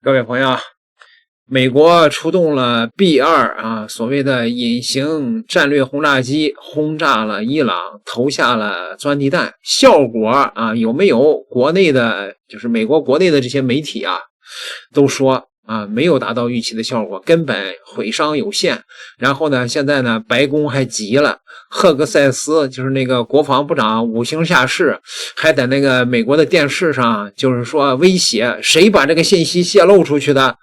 各位朋友，美国出动了 B2啊，所谓的隐形战略轰炸机，轰炸了伊朗，投下了钻地弹。效果啊，有没有？国内的，就是美国国内的这些媒体啊，都说啊，没有达到预期的效果，根本毁伤有限。然后呢，现在呢，白宫还急了，赫克塞斯就是那个国防部长5星下士，还在那个美国的电视上，就是说威胁谁把这个信息泄露出去的，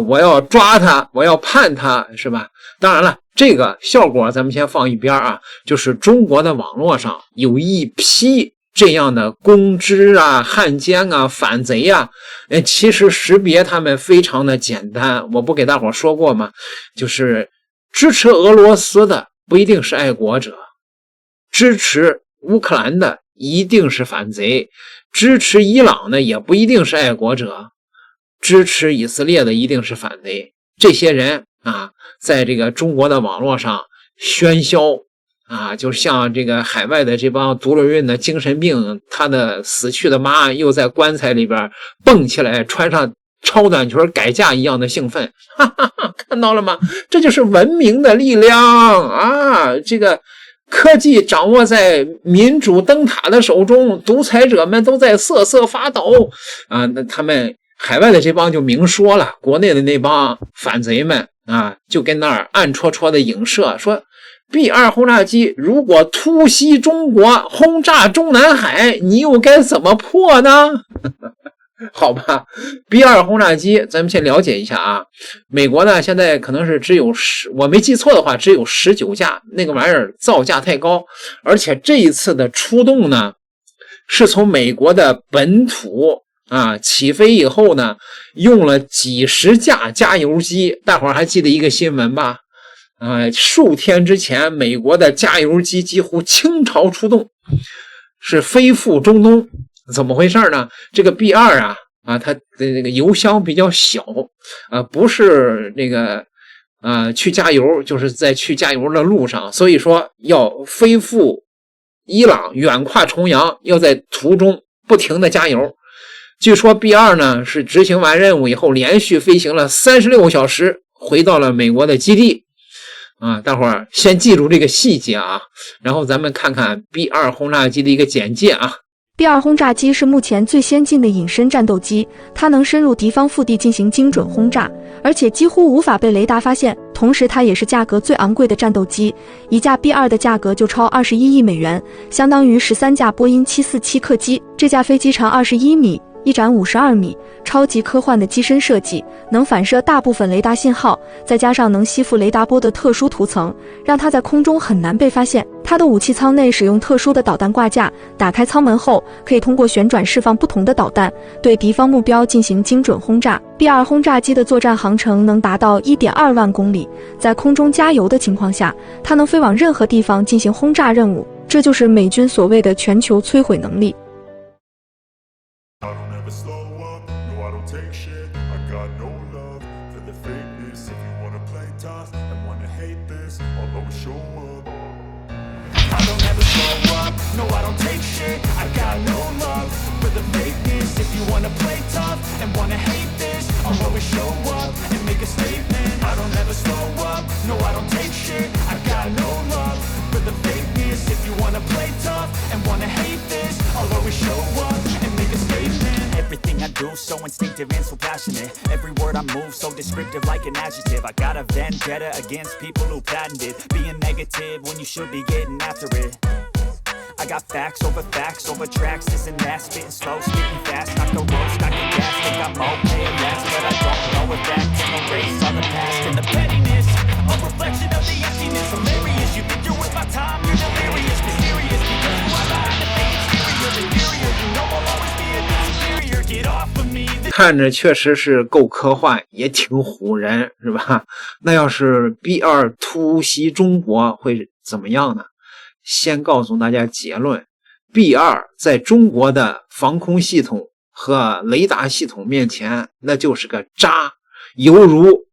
我要抓他，我要判他，是吧？当然了，这个效果咱们先放一边啊，就是中国的网络上有一批这样的公知啊、汉奸啊、反贼啊，其实识别他们非常的简单。我不给大伙说过吗？就是支持俄罗斯的不一定是爱国者，支持乌克兰的一定是反贼，支持伊朗的也不一定是爱国者，支持以色列的一定是反贼。这些人啊，在这个中国的网络上喧嚣啊，就像这个海外的这帮独轮运的精神病，他的死去的妈又在棺材里边蹦起来，穿上超短裙改嫁一样的兴奋，哈哈哈，看到了吗？这就是文明的力量啊！这个科技掌握在民主灯塔的手中，独裁者们都在瑟瑟发抖啊！那他们海外的这帮就明说了，国内的那帮反贼们啊，就跟那儿暗戳戳的影射说，B2轰炸机如果突袭中国，轰炸中南海，你又该怎么破呢？好吧 ，B2轰炸机咱们先了解一下啊。美国呢现在可能是只有我没记错的话只有19架，那个玩意儿造价太高，而且这一次的出动呢是从美国的本土啊起飞以后呢，用了几十架加油机。大伙儿还记得一个新闻吧？数天之前，美国的加油机几乎倾巢出动，是飞赴中东。怎么回事呢？这个 B2啊，它的这个油箱比较小，不是那个去加油，就是在去加油的路上，所以说要飞赴伊朗，远跨重洋，要在途中不停的加油。据说 B2呢是执行完任务以后，连续飞行了36小时，回到了美国的基地。大伙儿先记住这个细节啊，然后咱们看看 B2轰炸机的一个简介啊。B2轰炸机是目前最先进的隐身战斗机，它能深入敌方腹地进行精准轰炸，而且几乎无法被雷达发现。同时，它也是价格最昂贵的战斗机，一架 B2的价格就超21亿美元，相当于13架波音747客机。这架飞机长21米，翼展52米，超级科幻的机身设计，能反射大部分雷达信号，再加上能吸附雷达波的特殊涂层，让它在空中很难被发现。它的武器舱内使用特殊的导弹挂架，打开舱门后，可以通过旋转释放不同的导弹，对敌方目标进行精准轰炸。B2轰炸机的作战航程能达到 1.2万公里，在空中加油的情况下，它能飞往任何地方进行轰炸任务，这就是美军所谓的全球摧毁能力。No, I don't take shit, I got no love for the fakeness. If you wanna play tough and wanna hate this, I'll always show up and make a statement. I don't ever slow up, no, I don't take shit, I got no love for the fakeness. If you wanna play tough and wanna hate this, I'll always show up and make a statement. Everything I do so instinctive and so passionate. Every word I move so descriptive like an adjective. I got a vendetta against people who patented being negative when you should be getting after it. I got facts over tracks, this and that, spitting slow, spitting fast, knock the roast, knock the gas, think I'm okay at last, but I don't know if that can erase all the past and the pettiness, a reflection of the emptiness, hilarious, you think you're worth my time, you're delirious, mysterious, because you are behind the fake exterior, inferior, you know I'll always be a bit superior, get off of me. 看着确实是够科幻，也挺唬人，是吧？那要是 B2突袭中国会怎么样呢？先告诉大家结论 ，B2在中国的防空系统和雷达系统面前，那就是个渣，犹如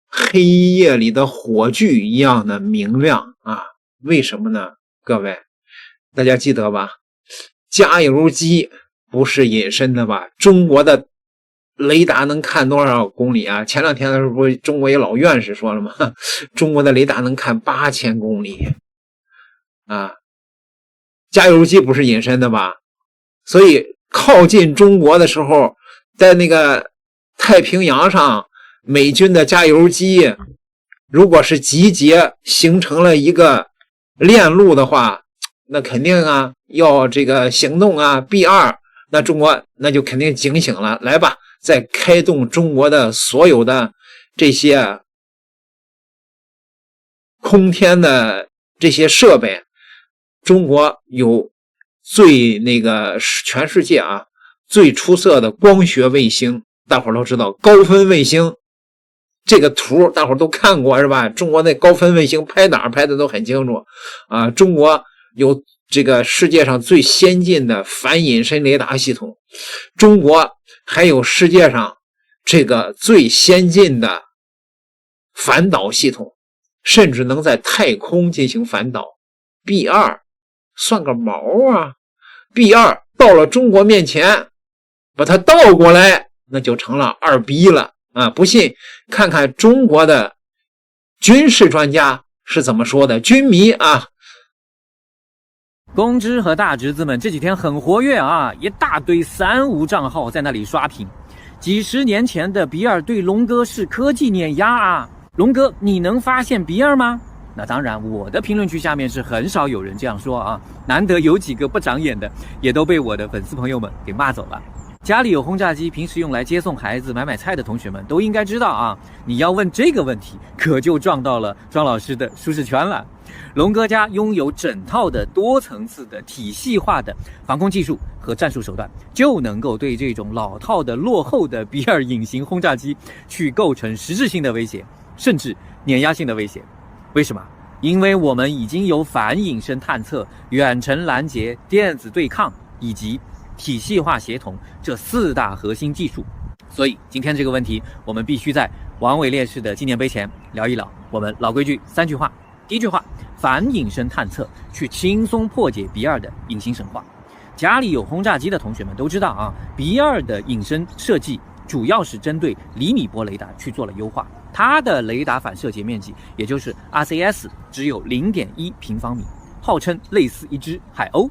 黑夜里的火炬一样的明亮啊！为什么呢？各位，大家记得吧？加油机不是隐身的吧？中国的雷达能看多少公里啊？前两天的时候不中国一老院士说了吗？中国的雷达能看8000公里啊！加油机不是隐身的吧？所以靠近中国的时候，在那个太平洋上，美军的加油机如果是集结形成了一个链路的话，那肯定啊要这个行动啊 B2， 那中国那就肯定警醒了，来吧，再开动中国的所有的这些空天的这些设备。中国有最全世界啊最出色的光学卫星，大伙都知道高分卫星，这个图大伙都看过是吧？中国那高分卫星拍哪儿拍的都很清楚啊。中国有这个世界上最先进的反隐身雷达系统，中国还有世界上这个最先进的反导系统，甚至能在太空进行反导。B2 算个毛啊！ B2 到了中国面前，把它倒过来，那就成了2B 了啊！不信看看中国的军事专家是怎么说的，军迷啊。公知和大侄子们这几天很活跃啊，一大堆三无账号在那里刷屏。几十年前的比尔对龙哥是科技碾压啊！龙哥，你能发现比尔吗？那当然，我的评论区下面是很少有人这样说啊，难得有几个不长眼的，也都被我的粉丝朋友们给骂走了。家里有轰炸机，平时用来接送孩子、买菜的同学们都应该知道啊，你要问这个问题，可就撞到了庄老师的舒适圈了。龙哥家拥有整套的多层次的体系化的防空技术和战术手段，就能够对这种老套的落后的比尔隐形轰炸机去构成实质性的威胁，甚至碾压性的威胁。为什么？因为我们已经有反隐身探测、远程拦截、电子对抗以及体系化协同这4大核心技术。所以今天这个问题，我们必须在王伟烈士的纪念碑前聊一聊。我们老规矩3句话。第一句话，反隐身探测去轻松破解比尔的隐形神话。家里有轰炸机的同学们都知道啊，比尔的隐身设计主要是针对厘米波雷达去做了优化，它的雷达反射截面积也就是 RCS 只有 0.1 平方米，号称类似一只海鸥。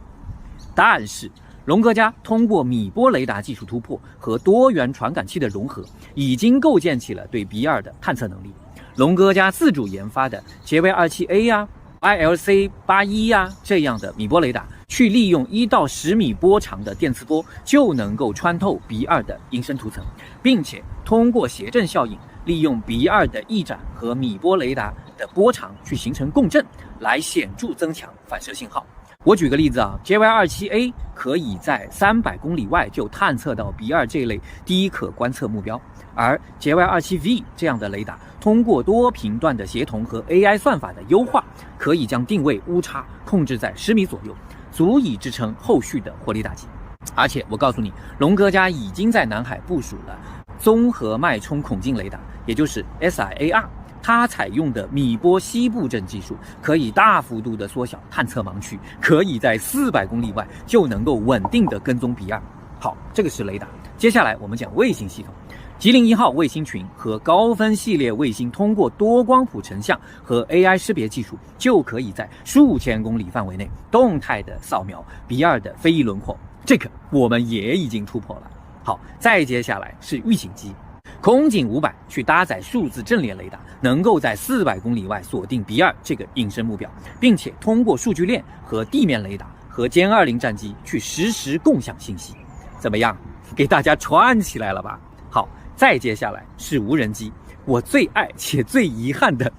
但是龙哥家通过米波雷达技术突破和多元传感器的融合，已经构建起了对比尔的探测能力。龙哥家自主研发的 JY27A 呀、ILC81 呀这样的米波雷达，去利用1到10米波长的电磁波，就能够穿透比尔的隐身涂层，并且通过谐振效应，利用比尔的翼展和米波雷达的波长去形成共振，来显著增强反射信号。我举个例子啊 ，JY27A 可以在300公里外就探测到比尔这类低可观测目标，而 JY27V 这样的雷达，通过多频段的协同和 AI 算法的优化，可以将定位误差控制在10米左右，足以支撑后续的火力打击。而且我告诉你，龙哥家已经在南海部署了综合脉冲孔径雷达，也就是 SIAR。它采用的米波西部阵技术，可以大幅度的缩小探测盲区，可以在400公里外就能够稳定的跟踪比尔。好，这个是雷达。接下来我们讲卫星系统。吉林1号卫星群和高分系列卫星通过多光谱成像和 AI 识别技术，就可以在数千公里范围内动态的扫描比尔的飞翼轮廓，这个我们也已经突破了。好，再接下来是预警机。空警500去搭载数字阵列雷达，能够在400公里外锁定比尔这个隐身目标，并且通过数据链和地面雷达和歼20战机去实时共享信息。怎么样，给大家串起来了吧？好，再接下来是无人机，我最爱且最遗憾的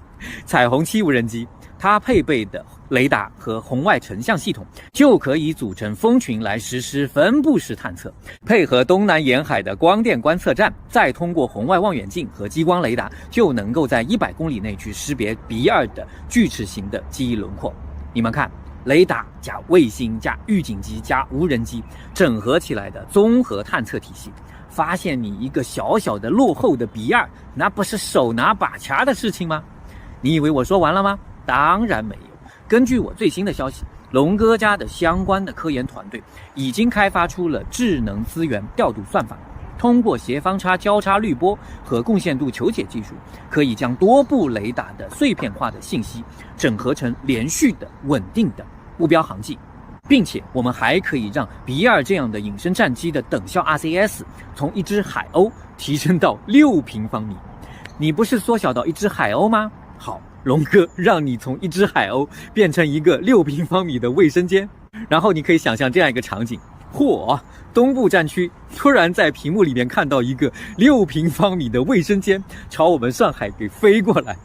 彩虹7无人机。它配备的雷达和红外成像系统，就可以组成蜂群来实施分布式探测，配合东南沿海的光电观测站，再通过红外望远镜和激光雷达，就能够在100公里内去识别比尔的锯齿形的机翼轮廓。你们看，雷达加卫星加预警机加无人机整合起来的综合探测体系，发现你一个小小的落后的比尔，那不是手拿把掐的事情吗？你以为我说完了吗？当然没有。根据我最新的消息，龙哥家的相关的科研团队已经开发出了智能资源调度算法，通过斜方差交叉滤波和共线度求解技术，可以将多部雷达的碎片化的信息整合成连续的稳定的目标航迹，并且我们还可以让 B2 这样的隐身战机的等效 RCS 从一只海鸥提升到6平方米。你不是缩小到一只海鸥吗？好，龙哥让你从一只海鸥变成一个6平方米的卫生间。然后你可以想象这样一个场景，东部战区突然在屏幕里面看到一个6平方米的卫生间朝我们上海给飞过来，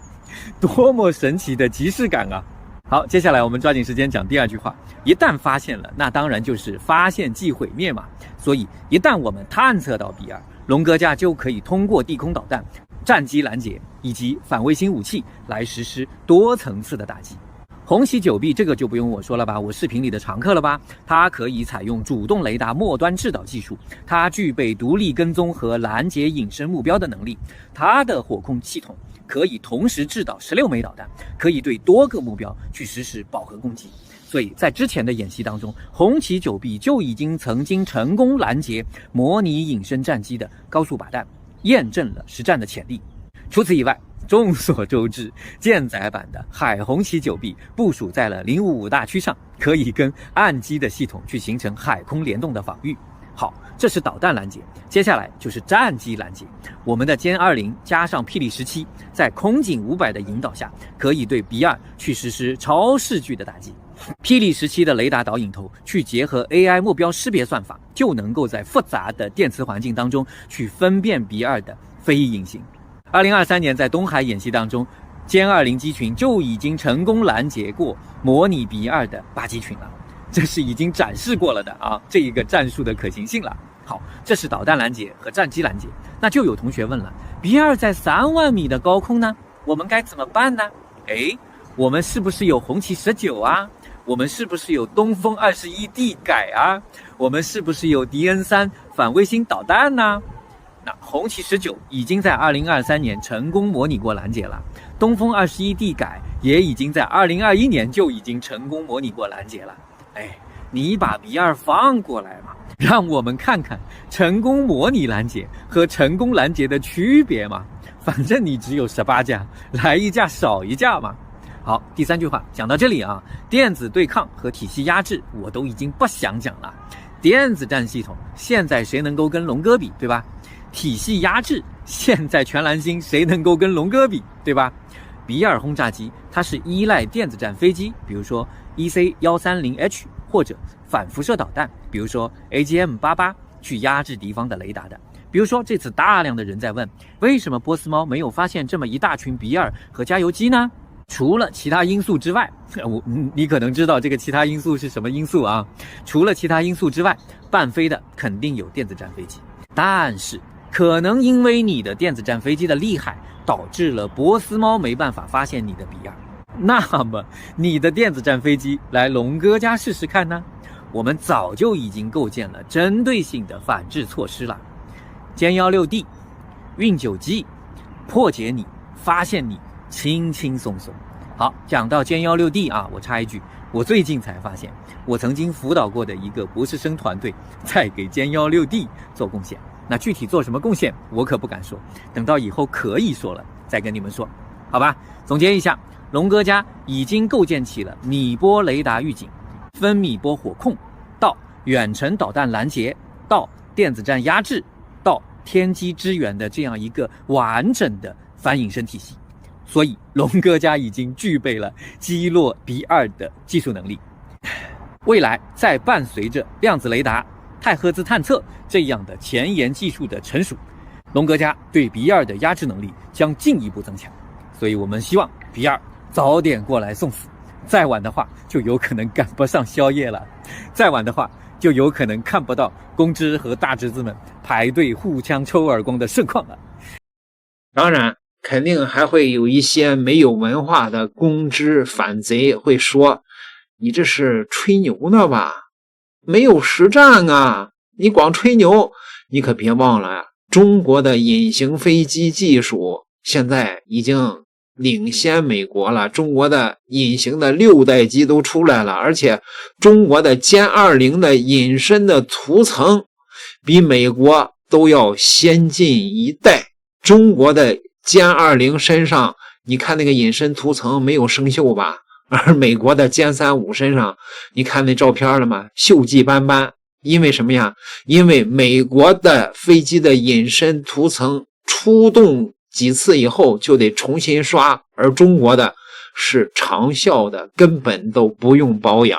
多么神奇的即视感啊！好，接下来我们抓紧时间讲第二句话。一旦发现了，那当然就是发现即毁灭嘛。所以一旦我们探测到 B2，龙哥架就可以通过地空导弹、战机拦截以及反卫星武器来实施多层次的打击。红旗9B这个就不用我说了吧，我视频里的常客了吧？它可以采用主动雷达末端制导技术，它具备独立跟踪和拦截隐身目标的能力，它的火控系统可以同时制导16枚导弹，可以对多个目标去实施饱和攻击。所以在之前的演习当中，红旗9B就已经曾经成功拦截模拟隐身战机的高速靶弹，验证了实战的潜力。除此以外，众所周知，舰载版的海红旗9B部署在了055大区上，可以跟岸基的系统去形成海空联动的防御。好，这是导弹拦截，接下来就是战机拦截。我们的歼20加上霹雳17，在空警500的引导下，可以对 B2 去实施超视距的打击。霹雳17的雷达导引头去结合 AI 目标识别算法，就能够在复杂的电磁环境当中去分辨 B2 的飞翼隐形。2023年在东海演习当中，歼20机群就已经成功拦截过模拟 B2 的8机群了，这是已经展示过了的啊，这一个战术的可行性了。好，这是导弹拦截和战机拦截。那就有同学问了， B2 在3万米的高空呢，我们该怎么办呢？我们是不是有红旗19啊？我们是不是有东风21D 改啊？我们是不是有迪恩3反卫星导弹呢？那红旗19已经在2023年成功模拟过拦截了，东风21D 改也已经在2021年就已经成功模拟过拦截了。你把 B2 放过来嘛，让我们看看成功模拟拦截和成功拦截的区别嘛。反正你只有18架，来一架少一架嘛。好，第三句话讲到这里啊，电子对抗和体系压制我都已经不想讲了。电子战系统现在谁能够跟龙哥比，对吧？体系压制现在全蓝星谁能够跟龙哥比，对吧？ B2 轰炸机它是依赖电子战飞机，比如说 EC-130H 或者反辐射导弹，比如说 AGM-88 去压制敌方的雷达的。比如说这次大量的人在问，为什么波斯猫没有发现这么一大群 B2 和加油机呢？除了其他因素之外，你可能知道这个其他因素是什么因素啊？除了其他因素之外，伴飞的肯定有电子战飞机，但是可能因为你的电子战飞机的厉害，导致了波斯猫没办法发现你的 B2。那么你的电子战飞机来龙哥家试试看呢？我们早就已经构建了针对性的反制措施了。歼16D、运9机，破解你，发现你，轻轻松松。好，讲到歼16D啊，我插一句，我最近才发现，我曾经辅导过的一个博士生团队在给歼16D做贡献。那具体做什么贡献，我可不敢说，等到以后可以说了再跟你们说，好吧？总结一下，龙哥家已经构建起了米波雷达预警、分米波火控，到远程导弹拦截，到电子战压制，到天基支援的这样一个完整的反隐身体系。所以龙哥家已经具备了击落 B2 的技术能力。未来在伴随着量子雷达、太赫兹探测这样的前沿技术的成熟，龙哥家对 B2 的压制能力将进一步增强。所以我们希望 B2 早点过来送死，再晚的话就有可能赶不上宵夜了，再晚的话就有可能看不到公知和大侄子们排队互相抽耳光的盛况了。当然肯定还会有一些没有文化的公知反贼会说，你这是吹牛呢吧，没有实战啊，你光吹牛。你可别忘了，中国的隐形飞机技术现在已经领先美国了，中国的隐形的6代机都出来了，而且中国的歼20的隐身的涂层比美国都要先进一代。中国的歼20身上，你看那个隐身涂层没有生锈吧？而美国的歼35身上，你看那照片了吗？锈迹斑斑。因为什么呀？因为美国的飞机的隐身涂层出动几次以后就得重新刷，而中国的是长效的，根本都不用保养。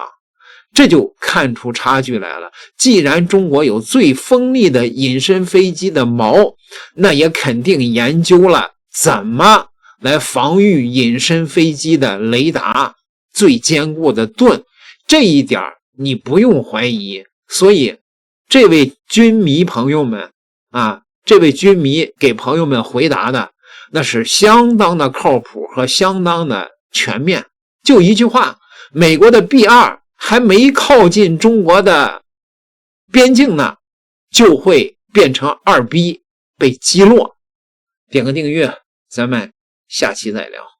这就看出差距来了。既然中国有最锋利的隐身飞机的锚，那也肯定研究了怎么来防御隐身飞机的雷达，最坚固的盾，这一点你不用怀疑。所以这位军迷朋友们啊，这位军迷给朋友们回答的那是相当的靠谱和相当的全面。就一句话，美国的 B2 还没靠近中国的边境呢，就会变成2B 被击落。点个订阅，咱们下期再聊。